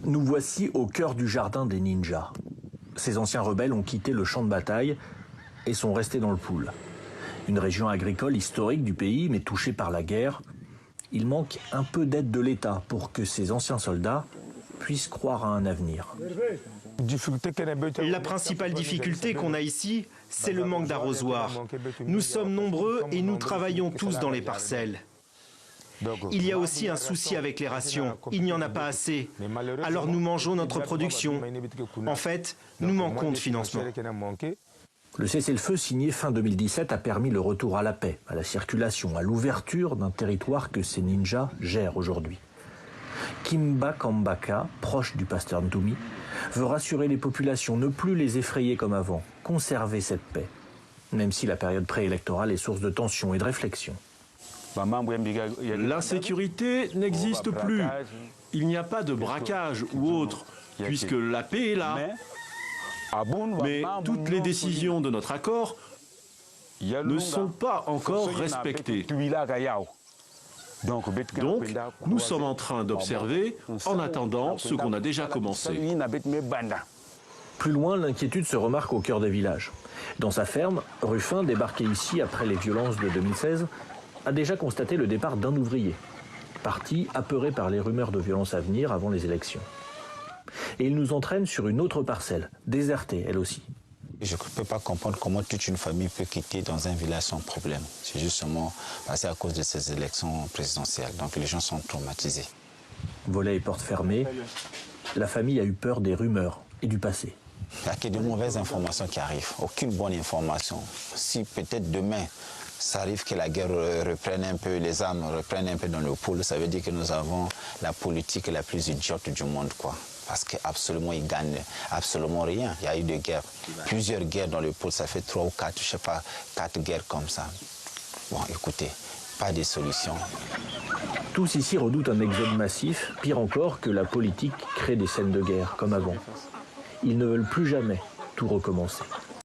Nous voici au cœur du jardin des ninjas. Ces anciens rebelles ont quitté le champ de bataille et sont restés dans le Pool. Une région agricole historique du pays, mais touchée par la guerre. Il manque un peu d'aide de l'État pour que ces anciens soldats puissent croire à un avenir. La principale difficulté qu'on a ici, c'est le manque d'arrosoir. Nous sommes nombreux et nous travaillons tous dans les parcelles. Il y a aussi un souci avec les rations. Il n'y en a pas assez. Alors nous mangeons notre production. En fait, nous manquons de financement. Le cessez-le-feu signé fin 2017 a permis le retour à la paix, à la circulation, à l'ouverture d'un territoire que ces ninjas gèrent aujourd'hui. Kimba Kambaka, proche du pasteur Ntoumi, veut rassurer les populations, ne plus les effrayer comme avant, conserver cette paix, même si la période préélectorale est source de tension et de réflexion. L'insécurité n'existe plus. Il n'y a pas de braquage ou autre, puisque la paix est là. Mais toutes les décisions de notre accord ne sont pas encore respectées. Donc, nous sommes en train d'observer en attendant ce qu'on a déjà commencé. Plus loin, l'inquiétude se remarque au cœur des villages. Dans sa ferme, Ruffin, débarqué ici après les violences de 2016, a déjà constaté le départ d'un ouvrier, parti apeuré par les rumeurs de violences à venir avant les élections. Et il nous entraîne sur une autre parcelle, désertée elle aussi. Je ne peux pas comprendre comment toute une famille peut quitter dans un village sans problème. C'est justement passé à cause de ces élections présidentielles. Donc les gens sont traumatisés. Volets et portes fermées, la famille a eu peur des rumeurs et du passé. Il n'y a que de mauvaises informations qui arrivent, aucune bonne information. Si peut-être demain, ça arrive que la guerre reprenne un peu, les armes reprennent un peu dans le pôle, ça veut dire que nous avons la politique la plus idiote du monde, quoi. Parce qu'absolument, ils gagnent absolument rien. Il y a eu des guerres, plusieurs guerres dans le pôle, ça fait 3 ou 4, je sais pas, 4 guerres comme ça. Bon, écoutez, pas de solution. Tous ici redoutent un exode massif, pire encore que la politique crée des scènes de guerre, comme avant. Ils ne veulent plus jamais tout recommencer.